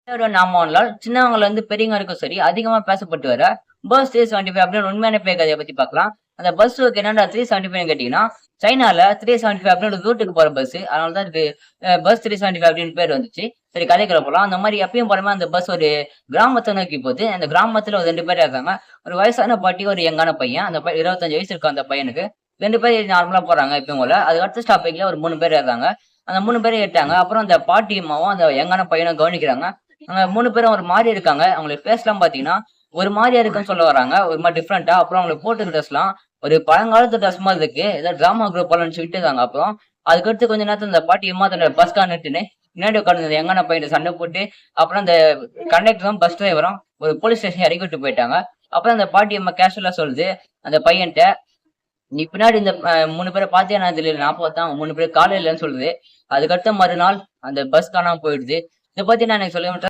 நாமோன்லால் சின்னவங்கல இருந்து பெரியவங்க வரைக்கும் சரி அதிகமா பேசப்பட்டு வர பஸ் 375 அப்படின்னு உண்மையான பேர் கதையை பத்தி பார்க்கலாம். அந்த பஸ் என்னடா 375 கேட்டீங்கன்னா, சைனால 375 அப்படின்னு ரூட்டுக்கு போற பஸ். அதனாலதான் இதுக்கு பஸ் 375 அப்படின்னு பேர் வந்துச்சு. சரி, கதைக்குள்ள போலாம். அந்த மாதிரி எப்பயும் போல அந்த பஸ் ஒரு கிராமத்தை நோக்கி போகுது. அந்த கிராமத்துல ஒரு 2 பேர் இருக்காங்க. ஒரு வயசான பாட்டி, ஒரு யங்கான பையன். அந்த 25 வயசு இருக்கும் அந்த பையனுக்கு. 2 பேர் நார்மலா போறாங்க எப்பயும் போல. அதுக்கு அடுத்த ஸ்டாப்பிங்ல ஒரு 3 பேர் இருக்காங்க. அந்த 3 பேரும் ஏறிட்டாங்க. அப்புறம் அந்த பாட்டி அம்மாவும் அந்த யங்கான பையனும் கவனிக்கிறாங்க. அவங்க 3 பேரும் ஒரு மாறி இருக்காங்க. அவங்களுக்கு ஃபேஸ் எல்லாம் பாத்தீங்கன்னா ஒரு மாதிரியா இருக்குன்னு சொல்ல வராங்க. ஒரு மாதிரி டிஃப்ரெண்டா. அப்புறம் அவங்களுக்கு போட்டுருக்க ட்ரெஸ் எல்லாம் ஒரு பழங்காலத்து ட்ரெஸ் மாதிரி இருக்கு. ஏதோ டிராமா குரூப் போலன்னு சொல்லிட்டு இருக்காங்க. அப்புறம் அதுக்கடுத்து கொஞ்ச நேரத்துல இந்த பாட்டி அம்மா தன்னோட பஸ் நிறுத்தின்னு முன்னாடி உட்காந்து எங்கன்னா பையன் சண்டை போட்டு, அப்புறம் அந்த கண்டக்டரும் பஸ் டிரைவரும் ஒரு போலீஸ் ஸ்டேஷன் இறக்கி விட்டு போயிட்டாங்க. அப்புறம் அந்த பாட்டி அம்மா கேஷுவலா சொல்லுது அந்த பையன்ட்ட, நீ பின்னாடி இந்த 3 பேரை பாத்தியா? நான் தெரியல, நான் பார்த்தேன் 3 பேர் காலையிலன்னு சொல்லுது. அதுக்கடுத்த மறுநாள் அந்த பஸ் காணாம போயிடுது. இதை பத்தி நான் எனக்கு சொல்ல